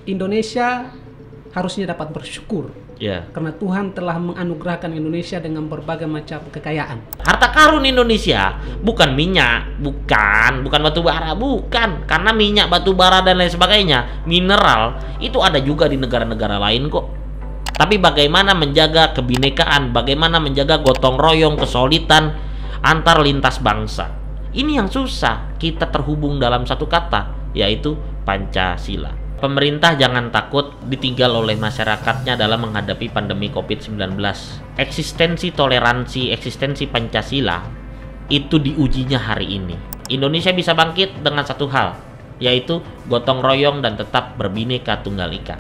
Indonesia harusnya dapat bersyukur. Ya. Karena Tuhan telah menganugerahkan Indonesia dengan berbagai macam kekayaan. Harta karun Indonesia bukan minyak, bukan batu bara, bukan. Karena minyak, batu bara dan lain sebagainya, mineral itu ada juga di negara-negara lain kok. Tapi bagaimana menjaga kebinekaan, bagaimana menjaga gotong royong, kesolidan antar lintas bangsa. Ini yang susah. Kita terhubung dalam satu kata, yaitu Pancasila. Pemerintah jangan takut ditinggal oleh masyarakatnya dalam menghadapi pandemi COVID-19. Eksistensi toleransi, eksistensi Pancasila itu diujinya hari ini. Indonesia bisa bangkit dengan satu hal, yaitu gotong royong dan tetap berbineka tunggal ika.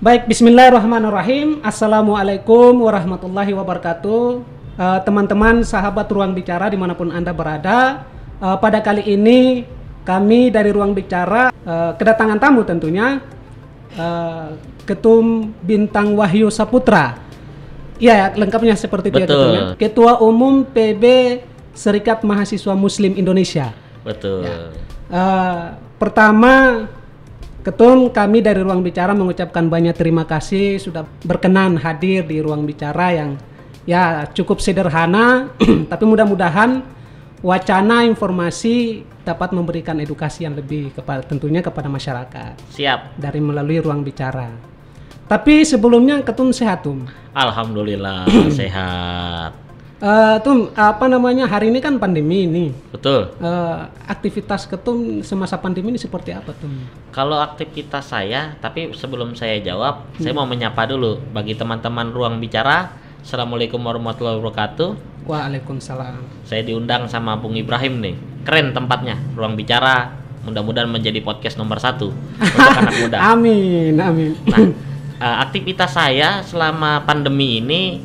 Baik, bismillahirrahmanirrahim. Assalamualaikum warahmatullahi wabarakatuh. Teman-teman sahabat Ruang Bicara dimanapun Anda berada, pada kali ini kami dari Ruang Bicara kedatangan tamu tentunya, Ketum Bintang Wahyu Saputra. Iya, lengkapnya seperti itu. Betul. Ya, Ketua Umum PB Serikat Mahasiswa Muslim Indonesia. Betul. Ya. Pertama, Ketum, kami dari Ruang Bicara mengucapkan banyak terima kasih sudah berkenan hadir di Ruang Bicara yang ya cukup sederhana, tapi mudah-mudahan wacana informasi dapat memberikan edukasi yang lebih tentunya kepada masyarakat. Siap. Dari melalui Ruang Bicara. Tapi sebelumnya Ketum sehat, Tum? Alhamdulillah sehat. Tum, hari ini kan pandemi ini. Betul. Aktivitas Ketum semasa pandemi ini seperti apa, Tum? Kalau aktivitas saya, tapi sebelum saya jawab, saya mau menyapa dulu bagi teman-teman Ruang Bicara. Assalamualaikum warahmatullahi wabarakatuh. Waalaikumsalam. Saya diundang sama Bung Ibrahim nih. Keren tempatnya, Ruang Bicara. Mudah-mudahan menjadi podcast nomor 1 untuk anak muda. Amin, amin. Nah, aktivitas saya selama pandemi ini,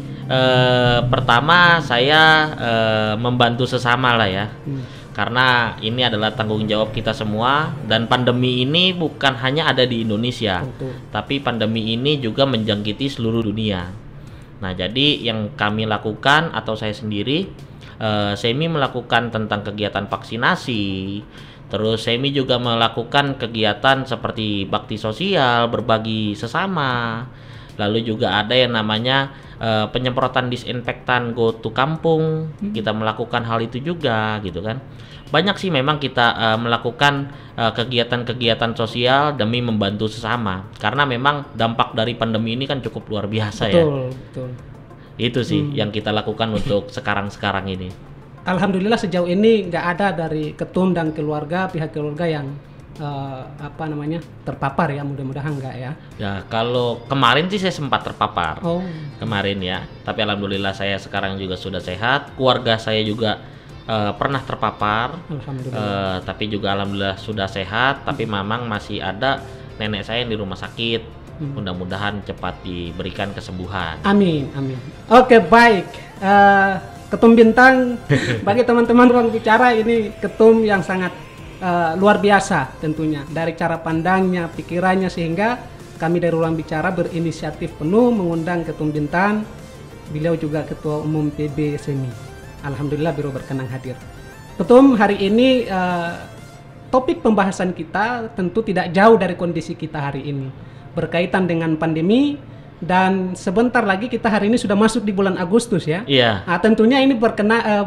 pertama saya membantu sesama lah ya. Karena ini adalah tanggung jawab kita semua, dan pandemi ini bukan hanya ada di Indonesia, tapi pandemi ini juga menjangkiti seluruh dunia. Nah, jadi yang kami lakukan atau saya sendiri, Semi melakukan tentang kegiatan vaksinasi. Terus Semi juga melakukan kegiatan seperti bakti sosial, berbagi sesama. Lalu juga ada yang namanya penyemprotan disinfektan go to kampung. Kita melakukan hal itu juga gitu kan. Banyak sih memang kita melakukan kegiatan-kegiatan sosial demi membantu sesama. Karena memang dampak dari pandemi ini kan cukup luar biasa. Betul. Itu sih yang kita lakukan untuk sekarang-sekarang ini. Alhamdulillah sejauh ini nggak ada dari Ketum dan keluarga, pihak keluarga yang terpapar ya, mudah-mudahan enggak ya. Ya, kalau kemarin sih saya sempat terpapar. Kemarin ya. Tapi alhamdulillah saya sekarang juga sudah sehat. Keluarga saya juga pernah terpapar. Alhamdulillah. Tapi juga alhamdulillah sudah sehat. Tapi memang masih ada nenek saya yang di rumah sakit. Mudah-mudahan cepat diberikan kesembuhan. Amin, amin. Oke, baik. Ketum Bintang, bagi teman-teman Ruang Bicara, ini ketum yang sangat luar biasa tentunya, dari cara pandangnya, pikirannya, sehingga kami dari Ruang Bicara berinisiatif penuh mengundang Ketum Bintang. Beliau juga Ketua Umum PB Semi. Alhamdulillah beliau berkenan hadir. Ketum, hari ini topik pembahasan kita tentu tidak jauh dari kondisi kita hari ini, berkaitan dengan pandemi. Dan sebentar lagi kita hari ini sudah masuk di bulan Agustus ya. Iya. Nah, tentunya ini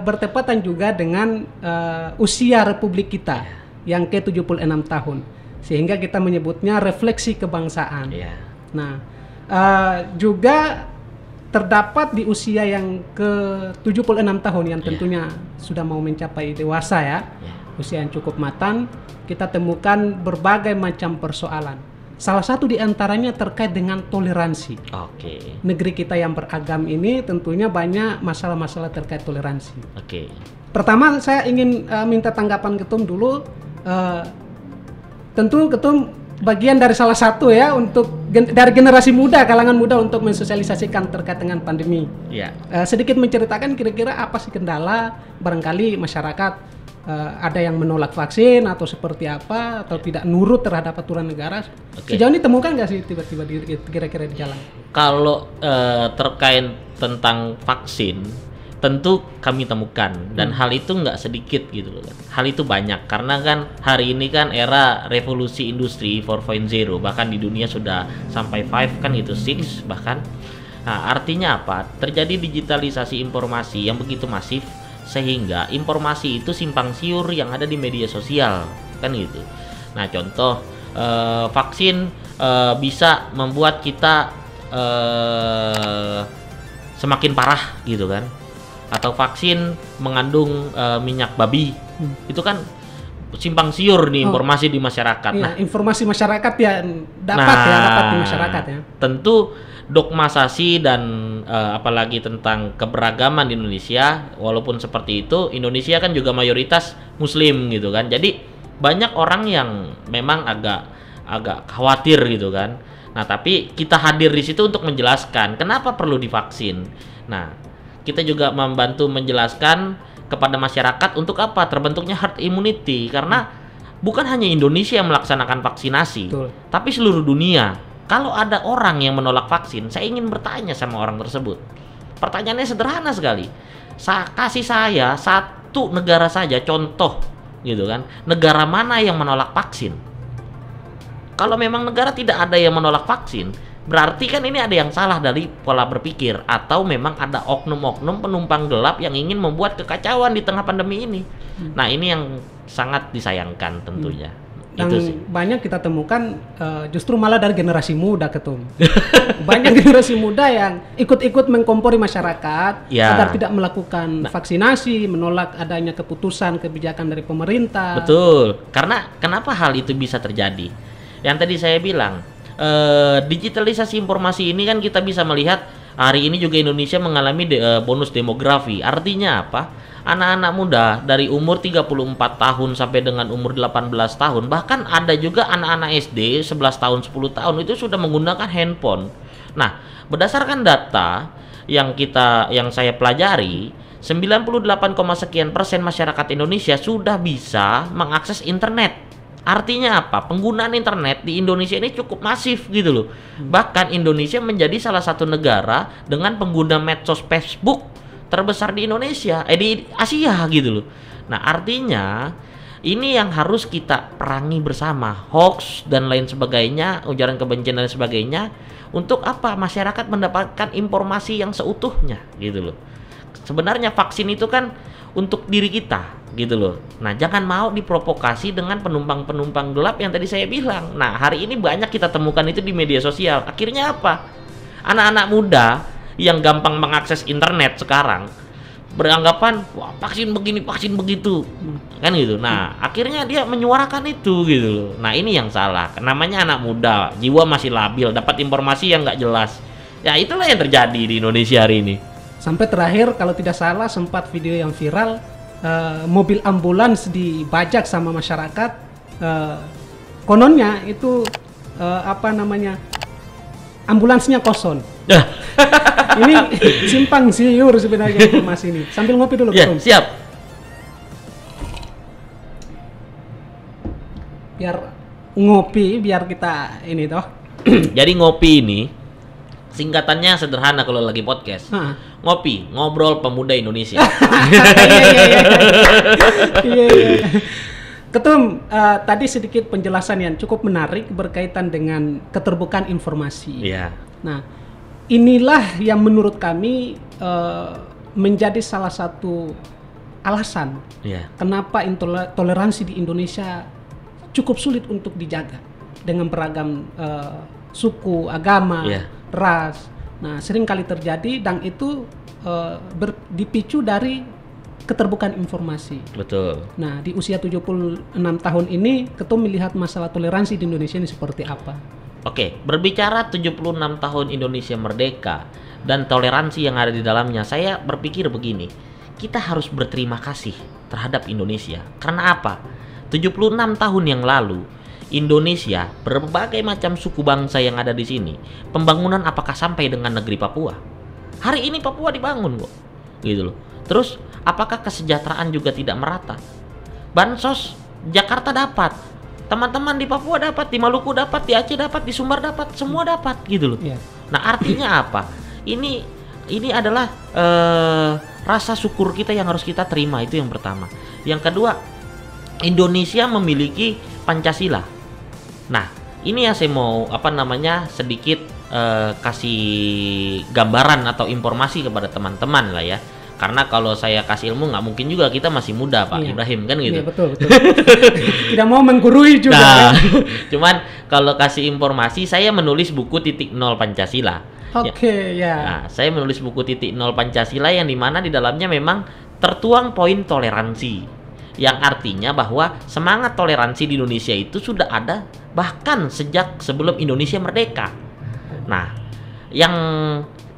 bertepatan juga dengan usia Republik kita yang ke-76 tahun. Sehingga kita menyebutnya refleksi kebangsaan. Iya. Nah, juga terdapat di usia yang ke-76 tahun yang tentunya sudah mau mencapai dewasa ya. Usia yang cukup matang, kita temukan berbagai macam persoalan. Salah satu di antaranya terkait dengan toleransi. Negeri kita yang beragam ini tentunya banyak masalah-masalah terkait toleransi. Pertama saya ingin minta tanggapan Ketum dulu. Tentu Ketum bagian dari salah satu ya untuk dari generasi muda, kalangan muda untuk mensosialisasikan terkait dengan pandemi. Sedikit menceritakan kira-kira apa sih kendala barangkali masyarakat ada yang menolak vaksin atau seperti apa, atau tidak nurut terhadap aturan negara. Sejauh ini temukan nggak sih tiba-tiba kira-kira di jalan? Kalau terkait tentang vaksin, tentu kami temukan, dan hal itu nggak sedikit gitu loh kan. Hal itu banyak karena kan hari ini kan era revolusi industri 4.0, bahkan di dunia sudah sampai 5 kan gitu, 6 bahkan. Nah, artinya apa? Terjadi digitalisasi informasi yang begitu masif sehingga informasi itu simpang siur yang ada di media sosial kan gitu. Nah, contoh vaksin bisa membuat kita semakin parah gitu kan, atau vaksin mengandung minyak babi, itu kan simpang siur nih informasi di masyarakat. Iya, Nah, informasi masyarakat ya dapat di masyarakat ya. Tentu dogmatisasi dan apalagi tentang keberagaman di Indonesia, walaupun seperti itu, Indonesia kan juga mayoritas Muslim gitu kan. Jadi banyak orang yang memang agak khawatir gitu kan. Nah, tapi kita hadir di situ untuk menjelaskan kenapa perlu divaksin. Nah, kita juga membantu menjelaskan kepada masyarakat untuk apa terbentuknya herd immunity, karena bukan hanya Indonesia yang melaksanakan vaksinasi, Betul. tapi seluruh dunia. Kalau ada orang yang menolak vaksin, saya ingin bertanya sama orang tersebut. Pertanyaannya sederhana sekali. Kasih saya satu negara saja contoh gitu kan, negara mana yang menolak vaksin. Kalau memang negara tidak ada yang menolak vaksin, berarti kan ini ada yang salah dari pola berpikir, atau memang ada oknum-oknum penumpang gelap yang ingin membuat kekacauan di tengah pandemi ini. Nah, ini yang sangat disayangkan tentunya. Itu Yang sih. banyak kita temukan justru malah dari generasi muda, Ketum. Banyak generasi muda yang ikut-ikut mengkompori masyarakat Ya. agar tidak melakukan vaksinasi, menolak adanya keputusan kebijakan dari pemerintah. Betul. Karena kenapa hal itu bisa terjadi? Yang tadi saya bilang, digitalisasi informasi ini kan kita bisa melihat hari ini juga Indonesia mengalami bonus demografi. Artinya apa? Anak-anak muda dari umur 34 tahun sampai dengan umur 18 tahun, bahkan ada juga anak-anak SD 11 tahun, 10 tahun itu sudah menggunakan handphone. Nah, berdasarkan data yang saya pelajari, 98,sekian% masyarakat Indonesia sudah bisa mengakses internet. Artinya apa? Penggunaan internet di Indonesia ini cukup masif gitu loh. Bahkan Indonesia menjadi salah satu negara dengan pengguna medsos Facebook terbesar di Indonesia, di Asia gitu loh. Nah, artinya ini yang harus kita perangi bersama, hoax dan lain sebagainya, ujaran kebencian dan sebagainya, untuk apa? Masyarakat mendapatkan informasi yang seutuhnya gitu loh. Sebenarnya vaksin itu kan untuk diri kita gitu loh. Nah, jangan mau diprovokasi dengan penumpang-penumpang gelap yang tadi saya bilang. Nah, hari ini banyak kita temukan itu di media sosial. Akhirnya apa? Anak-anak muda yang gampang mengakses internet sekarang beranggapan, wah, vaksin begini, vaksin begitu, kan gitu. Nah, akhirnya dia menyuarakan itu gitu loh. Nah, ini yang salah. Namanya anak muda, jiwa masih labil, dapat informasi yang nggak jelas. Ya, itulah yang terjadi di Indonesia hari ini. Sampai terakhir kalau tidak salah sempat video yang viral, mobil ambulans dibajak sama masyarakat. Kononnya itu ambulansnya kosong. Ini simpang siur sebenarnya informasi ini. Sambil ngopi dulu, Ya, Ketum. siap. Biar ngopi, biar kita ini toh. Jadi ngopi ini singkatannya sederhana kalau lagi podcast. Hah. Ngopi, ngobrol pemuda Indonesia. Iya. Ketum, tadi sedikit penjelasan yang cukup menarik berkaitan dengan keterbukaan informasi. Iya. Nah, inilah yang menurut kami menjadi salah satu alasan Iya. kenapa toleransi di Indonesia cukup sulit untuk dijaga dengan beragam suku, agama, Iya. ras. Nah, sering kali terjadi dan itu dipicu dari keterbukaan informasi. Betul. Nah, di usia 76 tahun ini, Ketum melihat masalah toleransi di Indonesia ini seperti apa? Oke, berbicara 76 tahun Indonesia merdeka dan toleransi yang ada di dalamnya, saya berpikir begini, kita harus berterima kasih terhadap Indonesia. Karena apa? 76 tahun yang lalu, Indonesia, berbagai macam suku bangsa yang ada di sini, pembangunan apakah sampai dengan negeri Papua? Hari ini Papua dibangun kok, gitu loh. Terus, apakah kesejahteraan juga tidak merata? Bansos, Jakarta dapat, teman-teman di Papua dapat, di Maluku dapat, di Aceh dapat, di Sumbar dapat, semua dapat gitu loh. Iya. Nah, artinya apa? Ini adalah rasa syukur kita yang harus kita terima, itu yang pertama. Yang kedua, Indonesia memiliki Pancasila. Nah, ini yang saya mau sedikit kasih gambaran atau informasi kepada teman-teman lah ya. Karena kalau saya kasih ilmu nggak mungkin juga, kita masih muda Pak Ibrahim kan gitu. Iya, betul. Tidak mau menggurui juga. Nah, cuman kalau kasih informasi, saya menulis buku .0 Pancasila. Oke, ya. Nah, saya menulis buku .0 Pancasila yang dimana di dalamnya memang tertuang poin toleransi, yang artinya bahwa semangat toleransi di Indonesia itu sudah ada bahkan sejak sebelum Indonesia merdeka. Nah, yang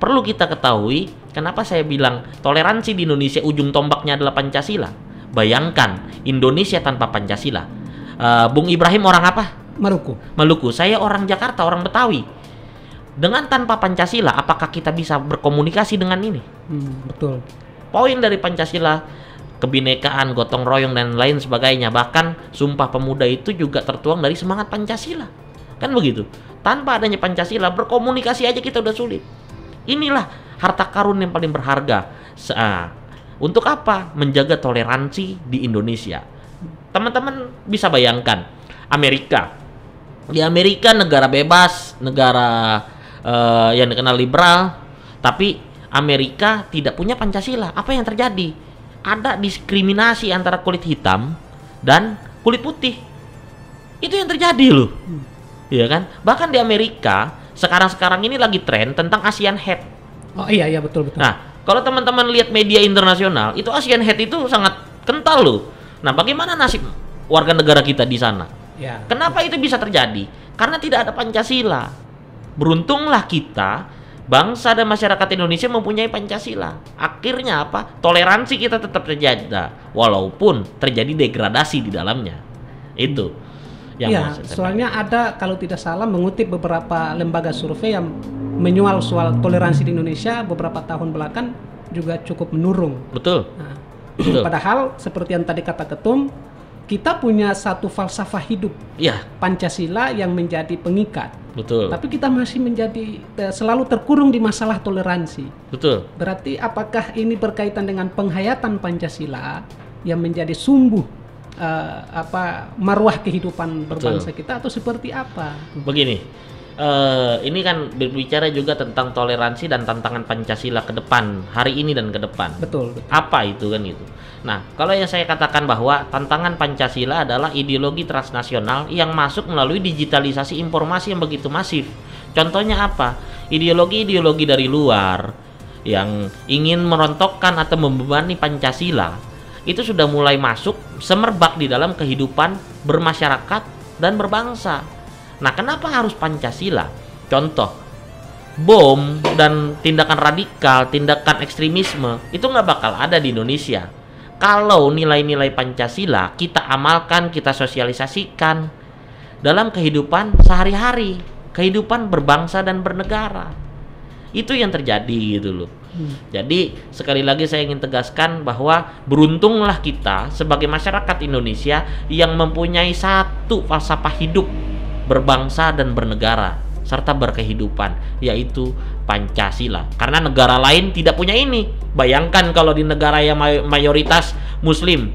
perlu kita ketahui, kenapa saya bilang toleransi di Indonesia ujung tombaknya adalah Pancasila. Bayangkan Indonesia tanpa Pancasila. Bung Ibrahim orang apa? Maluku. Saya orang Jakarta, orang Betawi. Dengan tanpa Pancasila, apakah kita bisa berkomunikasi dengan ini? Betul. Poin dari Pancasila, kebinekaan, gotong royong dan lain sebagainya. Bahkan Sumpah Pemuda itu juga tertuang dari semangat Pancasila. Kan begitu. Tanpa adanya Pancasila, berkomunikasi aja kita udah sulit. Inilah harta karun yang paling berharga. Untuk apa? Menjaga toleransi di Indonesia. Teman-teman bisa bayangkan Amerika. Di Amerika negara bebas, negara yang dikenal liberal, tapi Amerika tidak punya Pancasila. Apa yang terjadi? Ada diskriminasi antara kulit hitam dan kulit putih. Itu yang terjadi loh. Iya kan? Bahkan di Amerika sekarang ini lagi tren tentang Asian Hate. Oh iya betul. Nah, kalau teman-teman lihat media internasional, itu Asian Hate itu sangat kental loh. Nah, bagaimana nasib warga negara kita di sana? Ya. Kenapa itu bisa terjadi? Karena tidak ada Pancasila. Beruntunglah kita, bangsa dan masyarakat Indonesia mempunyai Pancasila. Akhirnya apa? Toleransi kita tetap terjaga, walaupun terjadi degradasi di dalamnya. Itu. Iya, soalnya ada, kalau tidak salah, mengutip beberapa lembaga survei yang menyoal soal toleransi di Indonesia beberapa tahun belakang juga cukup menurun. Betul. Nah, padahal seperti yang tadi kata Ketum, kita punya satu falsafah hidup, Pancasila yang menjadi pengikat. Betul. Tapi kita masih menjadi selalu terkurung di masalah toleransi. Betul. Berarti apakah ini berkaitan dengan penghayatan Pancasila yang menjadi sumbu marwah kehidupan berbangsa kita, atau seperti apa? Begini, ini kan berbicara juga tentang toleransi dan tantangan Pancasila ke depan, hari ini dan ke depan. Betul. Apa itu kan itu? Nah, kalau yang saya katakan bahwa tantangan Pancasila adalah ideologi transnasional yang masuk melalui digitalisasi informasi yang begitu masif. Contohnya apa? Ideologi-ideologi dari luar yang ingin merontokkan atau membebani Pancasila itu sudah mulai masuk semerbak di dalam kehidupan bermasyarakat dan berbangsa. Nah, kenapa harus Pancasila? Contoh, bom dan tindakan radikal, tindakan ekstremisme itu nggak bakal ada di Indonesia kalau nilai-nilai Pancasila kita amalkan, kita sosialisasikan dalam kehidupan sehari-hari, kehidupan berbangsa dan bernegara. Itu yang terjadi gitu loh. Jadi sekali lagi saya ingin tegaskan bahwa beruntunglah kita sebagai masyarakat Indonesia yang mempunyai satu falsafah hidup berbangsa dan bernegara serta berkehidupan, yaitu Pancasila. Karena negara lain tidak punya ini. Bayangkan kalau di negara yang mayoritas Muslim,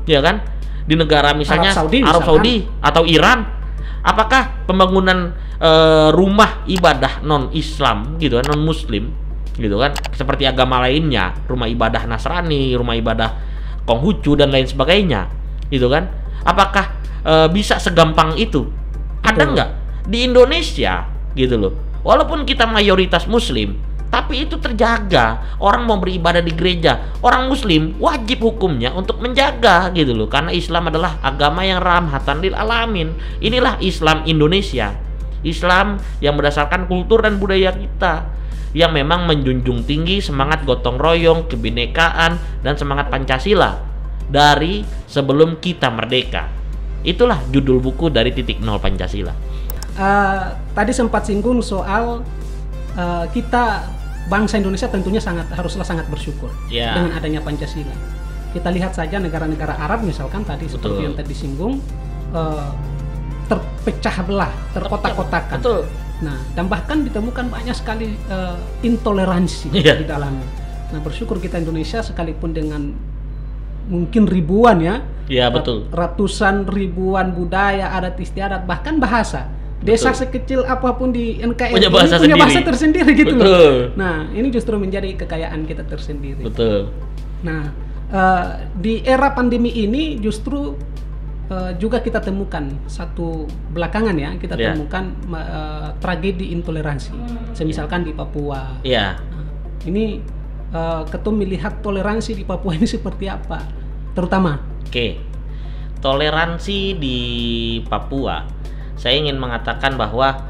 ya kan? Di negara misalnya Arab Saudi atau Iran, apakah pembangunan rumah ibadah non Islam gitu kan, non Muslim gitu kan, seperti agama lainnya, rumah ibadah Nasrani, rumah ibadah Konghucu dan lain sebagainya gitu kan, apakah bisa segampang itu? Ada nggak di Indonesia gitu loh, walaupun kita mayoritas Muslim tapi itu terjaga. Orang mau beribadah di gereja, orang Muslim wajib hukumnya untuk menjaga gitu loh, karena Islam adalah agama yang rahmatan lil alamin. Inilah Islam Indonesia, Islam yang berdasarkan kultur dan budaya kita, yang memang menjunjung tinggi semangat gotong royong, kebinekaan, dan semangat Pancasila dari sebelum kita merdeka. Itulah judul buku dari .0 Pancasila. Tadi sempat singgung soal kita bangsa Indonesia tentunya haruslah sangat bersyukur dengan adanya Pancasila. Kita lihat saja negara-negara Arab misalkan tadi, seperti yang tadi disinggung, terpecah belah, terkotak-kotakan. Nah, dan bahkan ditemukan banyak sekali intoleransi di dalamnya. Nah, bersyukur kita Indonesia sekalipun dengan mungkin ribuan ya. Iya, betul. Ratusan ribuan budaya, adat istiadat, bahkan bahasa. Desa sekecil apapun di NKRI punya bahasa tersendiri gitu betul. loh. Nah, ini justru menjadi kekayaan kita tersendiri. Betul. Nah, di era pandemi ini justru juga kita temukan satu belakangan ya, kita temukan tragedi intoleransi. Misalkan di Papua. Iya. Nah, ini Ketum melihat toleransi di Papua ini seperti apa? Terutama. Oke. Toleransi di Papua. Saya ingin mengatakan bahwa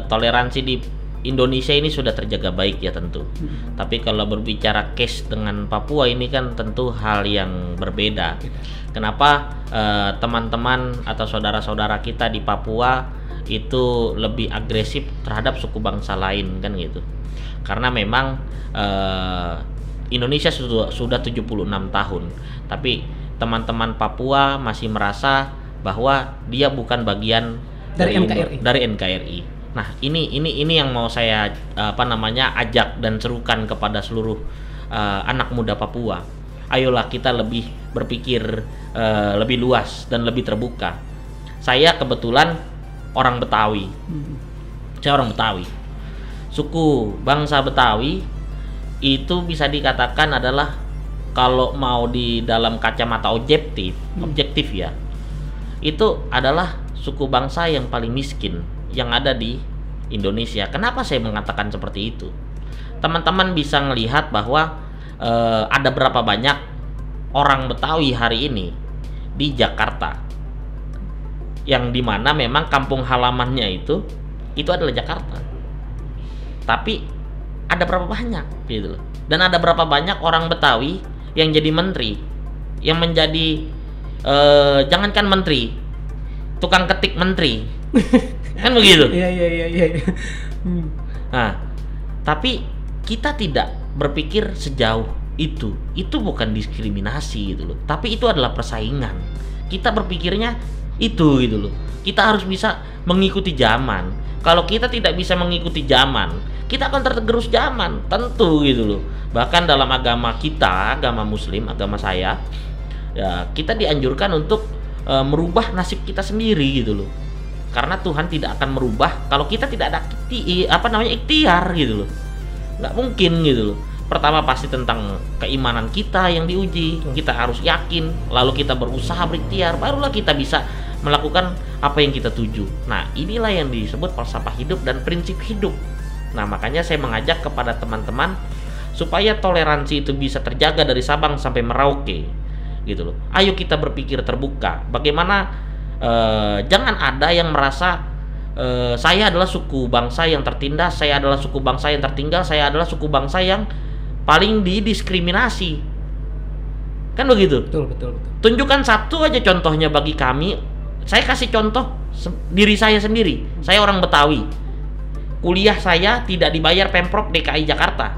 toleransi di Indonesia ini sudah terjaga baik ya tentu. Tapi kalau berbicara case dengan Papua ini kan tentu hal yang berbeda. Kenapa teman-teman atau saudara-saudara kita di Papua itu lebih agresif terhadap suku bangsa lain kan gitu? Karena memang Indonesia sudah 76 tahun, tapi teman-teman Papua masih merasa bahwa dia bukan bagian dari NKRI. Nah, ini yang mau saya ajak dan serukan kepada seluruh anak muda Papua. Ayolah kita lebih berpikir lebih luas dan lebih terbuka. Saya kebetulan orang Betawi. Saya orang Betawi. Suku bangsa Betawi itu bisa dikatakan adalah kalau mau di dalam kacamata objektif ya. Itu adalah suku bangsa yang paling miskin yang ada di Indonesia. Kenapa saya mengatakan seperti itu? Teman-teman bisa melihat bahwa ada berapa banyak orang Betawi hari ini di Jakarta, yang dimana memang kampung halamannya itu adalah Jakarta. Tapi ada berapa banyak gitu loh. Dan ada berapa banyak orang Betawi yang jadi menteri, yang menjadi jangankan menteri, tukang ketik menteri. Kan begitu. Iya. Nah, tapi kita tidak berpikir sejauh itu. Itu bukan diskriminasi gitu loh. Tapi itu adalah persaingan. Kita berpikirnya itu gitu loh. Kita harus bisa mengikuti zaman. Kalau kita tidak bisa mengikuti zaman, kita akan tergerus zaman, tentu gitu loh. Bahkan dalam agama kita, agama Muslim, agama saya, ya kita dianjurkan untuk merubah nasib kita sendiri gitu loh. Karena Tuhan tidak akan merubah kalau kita tidak ada ikhtiar gitu loh. Nggak mungkin gitu loh. Pertama pasti tentang keimanan kita yang diuji. Kita harus yakin, lalu kita berusaha berikhtiar, barulah kita bisa melakukan apa yang kita tuju. Nah, inilah yang disebut falsafah hidup dan prinsip hidup. Nah, makanya saya mengajak kepada teman-teman supaya toleransi itu bisa terjaga dari Sabang sampai Merauke gitu loh. Ayo kita berpikir terbuka. Bagaimana jangan ada yang merasa saya adalah suku bangsa yang tertindas, saya adalah suku bangsa yang tertinggal, saya adalah suku bangsa yang paling didiskriminasi. Kan begitu? Betul. Tunjukkan satu aja contohnya bagi kami. Saya kasih contoh diri saya sendiri. Saya orang Betawi. Kuliah saya tidak dibayar Pemprov DKI Jakarta.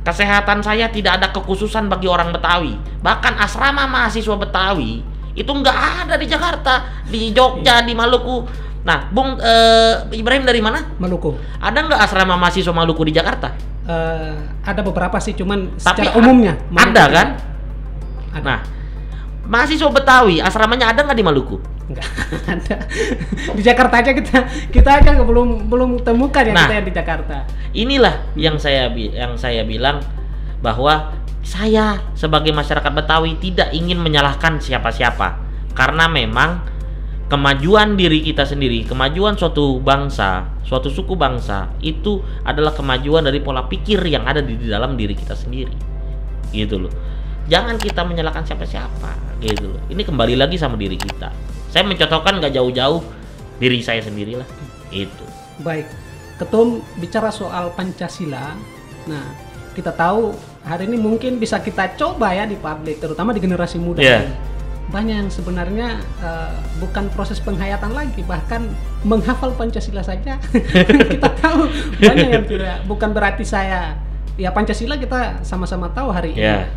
Kesehatan saya tidak ada kekhususan bagi orang Betawi. Bahkan asrama mahasiswa Betawi itu nggak ada di Jakarta, di Jogja, di Maluku. Nah, Bung Ibrahim dari mana? Maluku. Ada nggak asrama mahasiswa Maluku di Jakarta? Ada beberapa sih, cuman tapi secara umumnya. Ada kan? Ada. Nah, mahasiswa Betawi asramanya ada nggak di Maluku? Nggak ada. Di Jakarta aja kita aja belum temukan yang kita yang di Jakarta. Inilah yang saya bilang bahwa saya sebagai masyarakat Betawi tidak ingin menyalahkan siapa-siapa, karena memang kemajuan diri kita sendiri, kemajuan suatu bangsa, suatu suku bangsa itu adalah kemajuan dari pola pikir yang ada di dalam diri kita sendiri, gitu loh. Jangan kita menyalahkan siapa-siapa, gitu loh. Ini kembali lagi sama diri kita. Saya mencontohkan gak jauh-jauh diri saya sendirilah, itu. Baik, Ketum bicara soal Pancasila. Nah, kita tahu hari ini mungkin bisa kita coba ya di publik, terutama di generasi muda. Banyak yang sebenarnya bukan proses penghayatan lagi, bahkan menghafal Pancasila saja. Kita tahu banyak yang tidak, bukan berarti saya ya Pancasila kita sama-sama tahu hari ini.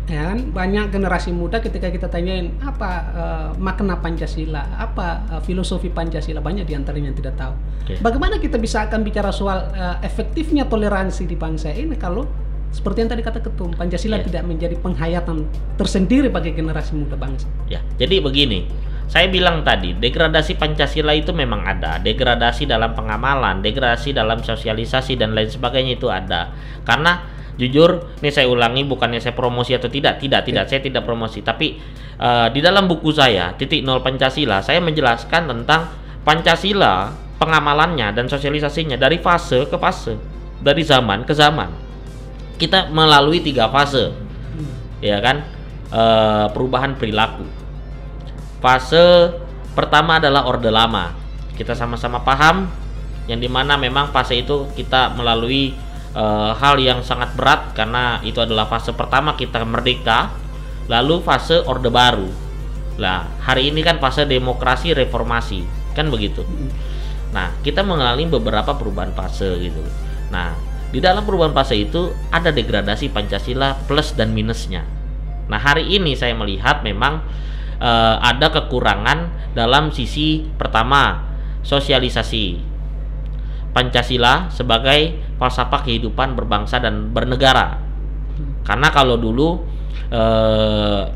Ya kan, banyak generasi muda ketika kita tanyain apa makna Pancasila, apa filosofi Pancasila, banyak diantaranya yang tidak tahu. Bagaimana kita bisa akan bicara soal efektifnya toleransi di bangsa ini kalau seperti yang tadi kata Ketum, Pancasila tidak menjadi penghayatan tersendiri bagi generasi muda bangsa. Ya, jadi begini, saya bilang tadi, degradasi Pancasila itu memang ada, degradasi dalam pengamalan, degradasi dalam sosialisasi dan lain sebagainya itu ada. Karena jujur, nih saya ulangi, bukannya saya promosi atau tidak, saya tidak promosi, tapi di dalam buku saya, Titik Nol Pancasila, saya menjelaskan tentang Pancasila, pengamalannya dan sosialisasinya dari fase ke fase, dari zaman ke zaman. Kita melalui 3 fase, ya kan, perubahan perilaku. Fase pertama adalah Orde Lama, kita sama-sama paham, yang dimana memang fase itu kita melalui hal yang sangat berat karena itu adalah fase pertama kita merdeka. Lalu fase Orde Baru. Nah, hari ini kan fase demokrasi reformasi, kan begitu. Nah, kita mengalami beberapa perubahan fase gitu. Nah, di dalam perubahan fase itu ada degradasi Pancasila plus dan minusnya. Nah, hari ini saya melihat memang ada kekurangan dalam sisi pertama, sosialisasi Pancasila sebagai falsafah kehidupan berbangsa dan bernegara. Karena kalau dulu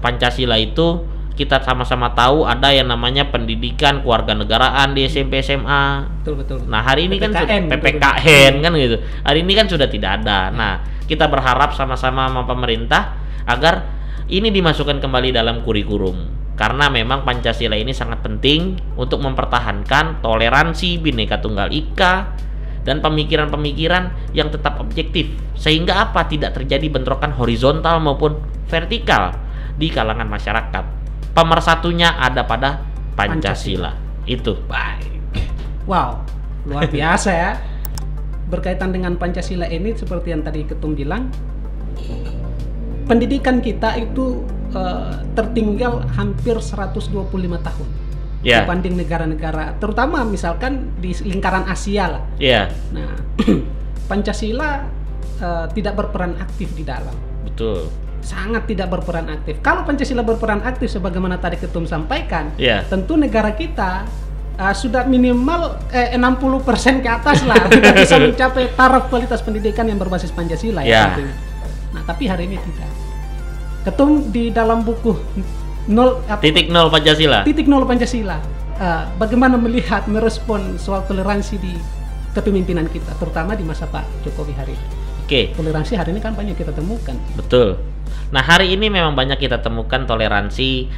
Pancasila itu kita sama-sama tahu ada yang namanya pendidikan kewarganegaraan di SMP SMA. Betul. Nah, hari ini PPKN, kan PPKN kan gitu. Hari ini kan sudah tidak ada. Nah, kita berharap sama-sama sama pemerintah agar ini dimasukkan kembali dalam kurikulum. Karena memang Pancasila ini sangat penting untuk mempertahankan toleransi Bhinneka Tunggal Ika dan pemikiran-pemikiran yang tetap objektif, sehingga apa, tidak terjadi bentrokan horizontal maupun vertikal di kalangan masyarakat. Pemersatunya ada pada Pancasila. Itu. Baik. Wow, luar biasa ya. Berkaitan dengan Pancasila ini seperti yang tadi Ketum bilang, pendidikan kita itu tertinggal hampir 125 tahun. Dibanding negara-negara, terutama misalkan di lingkaran Asia lah. Nah, Pancasila tidak berperan aktif di dalam. Betul. Sangat tidak berperan aktif. Kalau Pancasila berperan aktif sebagaimana tadi Ketum sampaikan, tentu negara kita sudah minimal 60% ke atas lah kita bisa mencapai taraf kualitas pendidikan yang berbasis Pancasila ya. Nah, tapi hari ini tidak. Ketum di dalam buku Titik Nol Pancasila. Bagaimana melihat, merespon soal toleransi di kepemimpinan kita, terutama di masa Pak Jokowi hari ini? Toleransi hari ini kan banyak kita temukan. Betul. Nah, hari ini memang banyak kita temukan toleransi,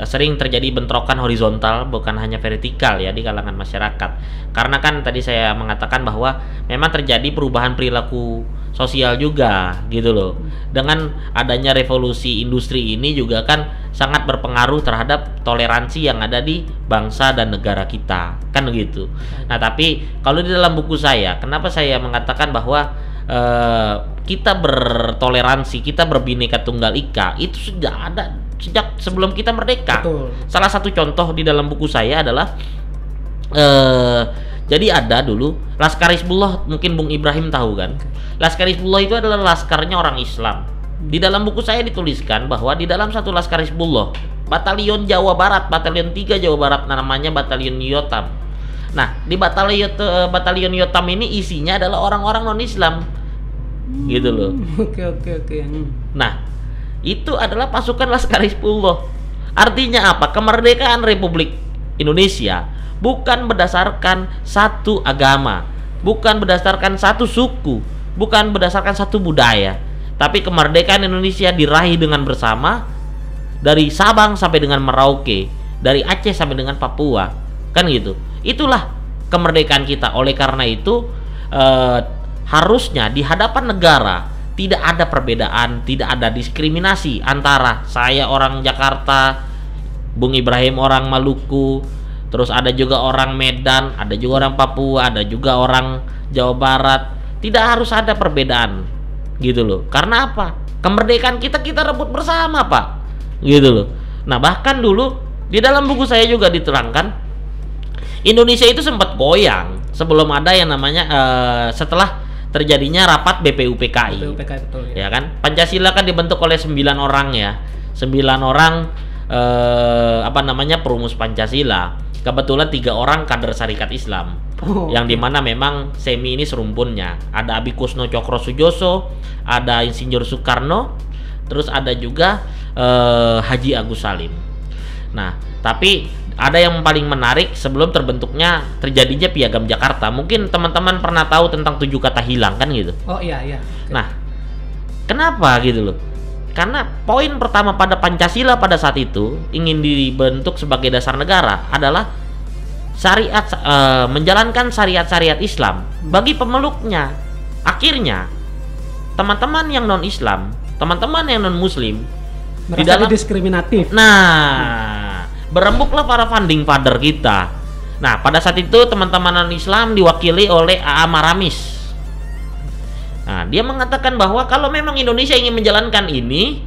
sering terjadi bentrokan horizontal, bukan hanya vertikal ya di kalangan masyarakat. Karena kan tadi saya mengatakan bahwa memang terjadi perubahan perilaku sosial juga gitu loh. Dengan adanya revolusi industri ini juga kan sangat berpengaruh terhadap toleransi yang ada di bangsa dan negara kita, kan begitu. Nah, tapi kalau di dalam buku saya, kenapa saya mengatakan bahwa kita bertoleransi, kita berbhinneka tunggal ika itu sudah ada sejak sebelum kita merdeka. Betul. Salah satu contoh di dalam buku saya adalah jadi ada dulu Laskar Hizbullah, mungkin Bung Ibrahim tahu kan. Laskar Hizbullah itu adalah laskarnya orang Islam. Di dalam buku saya dituliskan bahwa di dalam satu Laskar Hizbullah, Batalion Jawa Barat, Batalion 3 Jawa Barat, namanya Batalion Yotam. Nah, di Batalion Yotam ini isinya adalah orang-orang non-Islam. Gitu loh. Oke. Nah, itu adalah pasukan Laskar Hizbullah. Artinya apa? Kemerdekaan Republik Indonesia bukan berdasarkan satu agama, bukan berdasarkan satu suku, bukan berdasarkan satu budaya, tapi kemerdekaan Indonesia diraih dengan bersama dari Sabang sampai dengan Merauke, dari Aceh sampai dengan Papua, kan gitu. Itulah kemerdekaan kita. Oleh karena itu harusnya di hadapan negara tidak ada perbedaan, tidak ada diskriminasi antara saya orang Jakarta, Bung Ibrahim orang Maluku, terus ada juga orang Medan, ada juga orang Papua, ada juga orang Jawa Barat. Tidak harus ada perbedaan gitu loh. Karena apa? Kemerdekaan kita rebut bersama, Pak. Gitu loh. Nah, bahkan dulu di dalam buku saya juga diterangkan Indonesia itu sempat goyang sebelum ada yang namanya setelah terjadinya rapat BPUPKI. BPUPKI betul ya. Ya kan? Pancasila kan dibentuk oleh 9 orang ya. 9 orang perumus Pancasila. Kebetulan 3 orang kader Sarekat Islam. Yang dimana memang semi ini serumpunnya. Ada Abi Kusno Cokro Sujoso, ada Insinyur Soekarno, terus ada juga Haji Agus Salim. Nah, tapi ada yang paling menarik sebelum terjadinya Piagam Jakarta. Mungkin teman-teman pernah tahu tentang 7 kata hilang kan gitu. Oh iya. Okay. Nah, kenapa gitu loh? Karena poin pertama pada Pancasila pada saat itu ingin dibentuk sebagai dasar negara adalah menjalankan syariat-syariat Islam bagi pemeluknya. Akhirnya teman-teman yang non-Islam, teman-teman yang non-Muslim merasa di dalam diskriminatif. Berembuklah para founding father kita. Nah, pada saat itu teman-teman non-Islam diwakili oleh A.A. Maramis. Nah, dia mengatakan bahwa kalau memang Indonesia ingin menjalankan ini,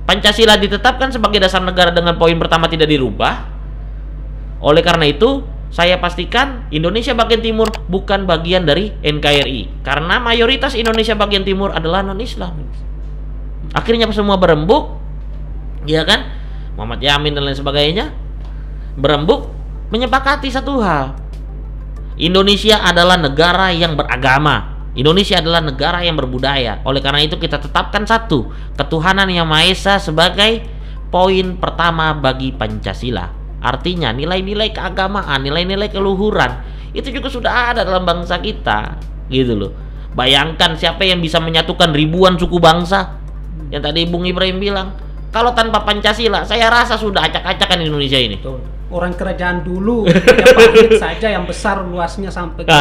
Pancasila ditetapkan sebagai dasar negara dengan poin pertama tidak dirubah. Oleh karena itu, saya pastikan Indonesia bagian timur bukan bagian dari NKRI. Karena mayoritas Indonesia bagian timur adalah non-Islam. Akhirnya semua berembuk, ya kan? Muhammad Yamin dan lain sebagainya berembuk menyepakati satu hal. Indonesia adalah negara yang beragama. Indonesia adalah negara yang berbudaya. Oleh karena itu kita tetapkan satu, ketuhanan yang Maha Esa sebagai poin pertama bagi Pancasila. Artinya nilai-nilai keagamaan, nilai-nilai keluhuran itu juga sudah ada dalam bangsa kita, gitu loh. Bayangkan siapa yang bisa menyatukan ribuan suku bangsa. Yang tadi Bung Ibrahim bilang, kalau tanpa Pancasila, saya rasa sudah acak-acakan Indonesia ini. Betul. Orang kerajaan dulu, yang saja yang besar luasnya sampai ke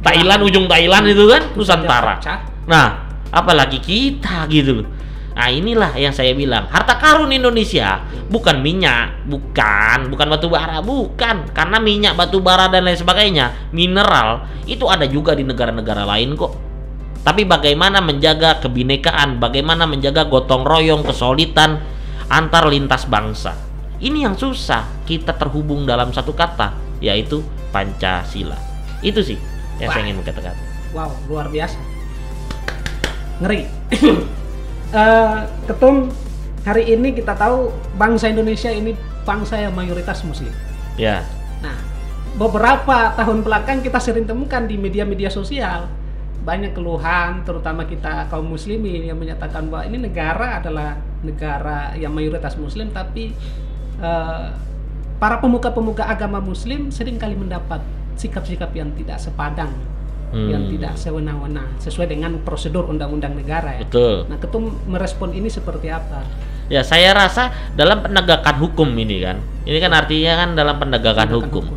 Thailand, ujung Thailand itu kan Nusantara. Nah, apalagi kita gitu loh. Nah, inilah yang saya bilang, harta karun Indonesia bukan minyak, bukan batu bara, bukan. Karena minyak, batu bara dan lain sebagainya, mineral itu ada juga di negara-negara lain kok. Tapi bagaimana menjaga kebinekaan, bagaimana menjaga gotong royong, kesolidan antar lintas bangsa. Ini yang susah kita terhubung dalam satu kata, yaitu Pancasila. Itu sih yang saya ingin katakan. Wow, luar biasa. Ngeri. Ketum, hari ini kita tahu bangsa Indonesia ini bangsa yang mayoritas Muslim. Ya. Nah, beberapa tahun belakang kita sering temukan di media-media sosial banyak keluhan, terutama kita kaum muslimin yang menyatakan bahwa ini negara adalah negara yang mayoritas Muslim, tapi para pemuka-pemuka agama Muslim seringkali mendapat sikap-sikap yang tidak sepadan, yang tidak sewenang-wenang sesuai dengan prosedur undang-undang negara ya. Betul. Nah, Ketum merespon ini seperti apa? Ya, saya rasa dalam penegakan hukum ini kan artinya kan dalam penegakan hukum.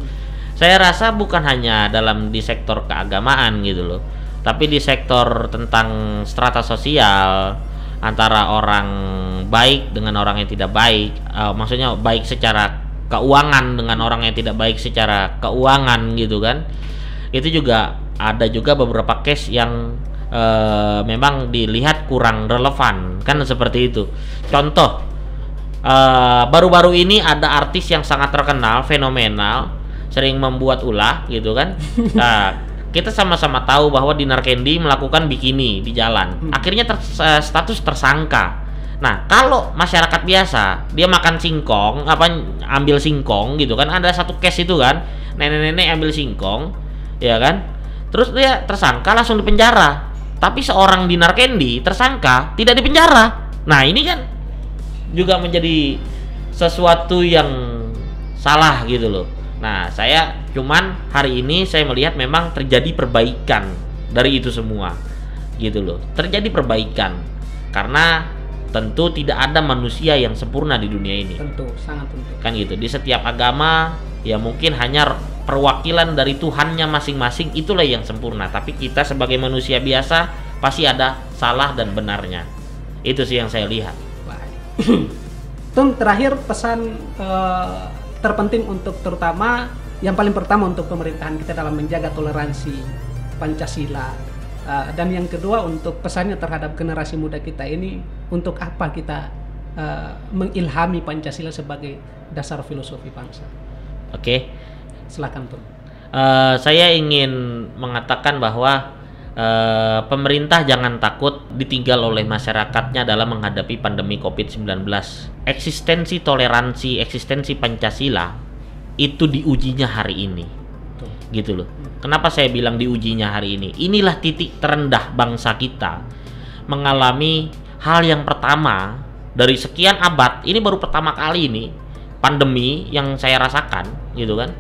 Saya rasa bukan hanya di sektor keagamaan gitu loh, tapi di sektor tentang strata sosial antara orang baik dengan orang yang tidak baik, maksudnya baik secara keuangan dengan orang yang tidak baik secara keuangan gitu kan. Itu juga ada juga beberapa case yang memang dilihat kurang relevan kan, seperti itu. Contoh, baru-baru ini ada artis yang sangat terkenal, fenomenal, sering membuat ulah gitu kan. Nah, kita sama-sama tahu bahwa Dinar Kendi melakukan bikini di jalan. Akhirnya status tersangka. Nah, kalau masyarakat biasa, dia makan singkong, ambil singkong gitu kan. Ada satu case itu kan, nenek-nenek ambil singkong, ya kan. Terus dia tersangka langsung dipenjara. Tapi seorang Dinar Kendi tersangka tidak dipenjara. Nah, ini kan juga menjadi sesuatu yang salah gitu loh. Nah, saya cuman hari ini saya melihat memang terjadi perbaikan dari itu semua gitu loh. Terjadi perbaikan karena tentu tidak ada manusia yang sempurna di dunia ini. Tentu, sangat tentu. Kan gitu. Di setiap agama ya mungkin hanya perwakilan dari Tuhannya masing-masing itulah yang sempurna. Tapi kita sebagai manusia biasa pasti ada salah dan benarnya. Itu sih yang saya lihat. Tung, terakhir pesan terpenting untuk terutama yang paling pertama untuk pemerintahan kita dalam menjaga toleransi Pancasila, dan yang kedua untuk pesannya terhadap generasi muda kita ini, untuk apa kita mengilhami Pancasila sebagai dasar filosofi bangsa. Oke. Silakan Tung. Saya ingin mengatakan bahwa pemerintah jangan takut ditinggal oleh masyarakatnya dalam menghadapi pandemi COVID-19. Eksistensi toleransi, eksistensi Pancasila itu diujinya hari ini. Gitu loh. Kenapa saya bilang diujinya hari ini? Inilah titik terendah bangsa kita mengalami hal yang pertama dari sekian abad. Ini baru pertama kali ini pandemi yang saya rasakan, gitu kan,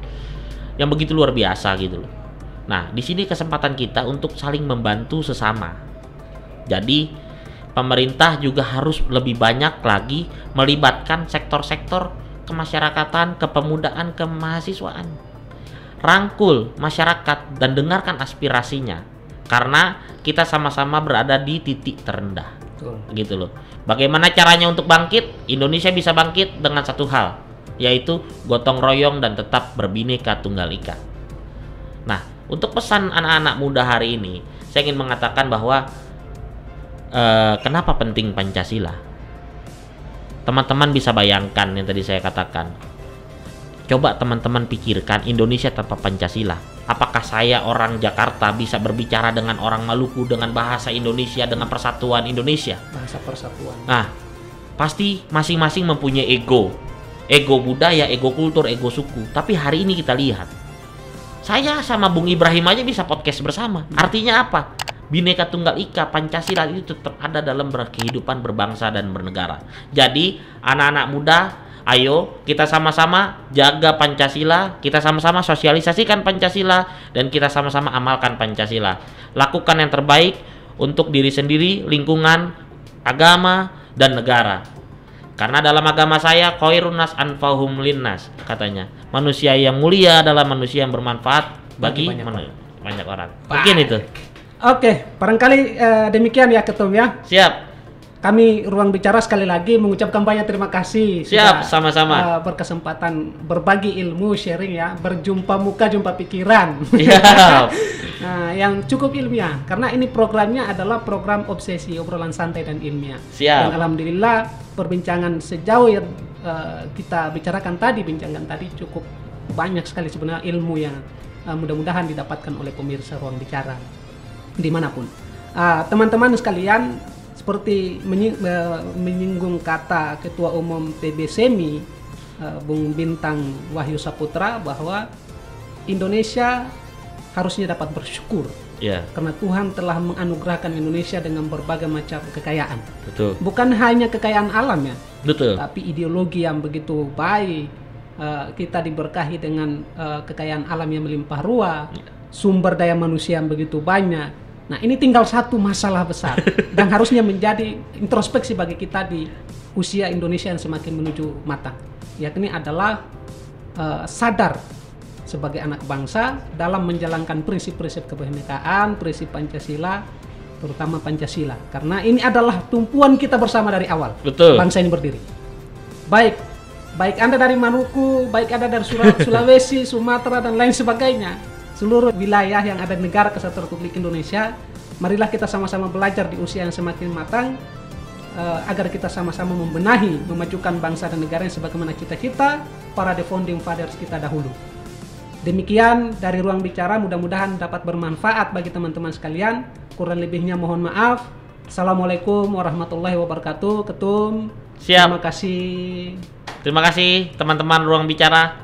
yang begitu luar biasa gitu loh. Nah, di sini kesempatan kita untuk saling membantu sesama. Jadi pemerintah juga harus lebih banyak lagi melibatkan sektor-sektor kemasyarakatan, kepemudaan, kemahasiswaan. Rangkul masyarakat dan dengarkan aspirasinya, karena kita sama-sama berada di titik terendah. Betul. Gitu loh. Bagaimana caranya untuk bangkit? Indonesia bisa bangkit dengan satu hal, yaitu gotong royong dan tetap berbineka tunggal ika. Nah, untuk pesan anak-anak muda hari ini, saya ingin mengatakan bahwa kenapa penting Pancasila? Teman-teman bisa bayangkan yang tadi saya katakan. Coba teman-teman pikirkan Indonesia tanpa Pancasila. Apakah saya orang Jakarta bisa berbicara dengan orang Maluku dengan bahasa Indonesia, dengan persatuan Indonesia? Bahasa persatuan. Nah, pasti masing-masing mempunyai ego. Ego budaya, ego kultur, ego suku. Tapi hari ini kita lihat, saya sama Bung Ibrahim aja bisa podcast bersama. Artinya apa? Bhinneka Tunggal Ika, Pancasila itu tetap ada dalam kehidupan berbangsa dan bernegara. Jadi, anak-anak muda, ayo kita sama-sama jaga Pancasila, kita sama-sama sosialisasikan Pancasila, dan kita sama-sama amalkan Pancasila. Lakukan yang terbaik untuk diri sendiri, lingkungan, agama, dan negara. Karena dalam agama saya, khairun nas anfa'uhum linnas, katanya. Manusia yang mulia adalah manusia yang bermanfaat bagi banyak orang. Mungkin itu. Oke, barangkali demikian ya Ketum ya. Siap. Kami Ruang Bicara sekali lagi mengucapkan banyak terima kasih. Siap, sama-sama. Berkesempatan berbagi ilmu, sharing ya, berjumpa muka, jumpa pikiran. Siap. Nah, yang cukup ilmiah, karena ini programnya adalah program obsesi, obrolan santai dan ilmiah. Siap. Dan alhamdulillah perbincangan sejauh yang kita bicarakan tadi, cukup banyak sekali sebenarnya ilmu yang mudah-mudahan didapatkan oleh pemirsa Ruang Bicara dimanapun. Teman-teman sekalian, seperti menyinggung kata Ketua Umum PB SEMI, Bung Bintang Wahyu Saputra, bahwa Indonesia harusnya dapat bersyukur karena Tuhan telah menganugerahkan Indonesia dengan berbagai macam kekayaan. Betul. Bukan hanya kekayaan alam ya, betul, tapi ideologi yang begitu baik. Kita diberkahi dengan kekayaan alam yang melimpah ruah, sumber daya manusia yang begitu banyak. Nah, ini tinggal satu masalah besar dan harusnya menjadi introspeksi bagi kita di usia Indonesia yang semakin menuju matang. Yakni adalah sadar sebagai anak bangsa dalam menjalankan prinsip-prinsip kebinekaan, prinsip Pancasila, terutama Pancasila. Karena ini adalah tumpuan kita bersama dari awal. Betul. Bangsa ini berdiri. Baik Anda dari Maluku, baik Anda dari Sulawesi, Sumatera dan lain sebagainya. Seluruh wilayah yang ada di negara Kesatuan Republik Indonesia, marilah kita sama-sama belajar di usia yang semakin matang agar kita sama-sama membenahi, memajukan bangsa dan negara yang sebagaimana cita-cita para the founding fathers kita dahulu. Demikian dari Ruang Bicara, mudah-mudahan dapat bermanfaat bagi teman-teman sekalian. Kurang lebihnya mohon maaf. Assalamualaikum warahmatullahi wabarakatuh. Ketum. Siap. Terima kasih. Terima kasih teman-teman Ruang Bicara.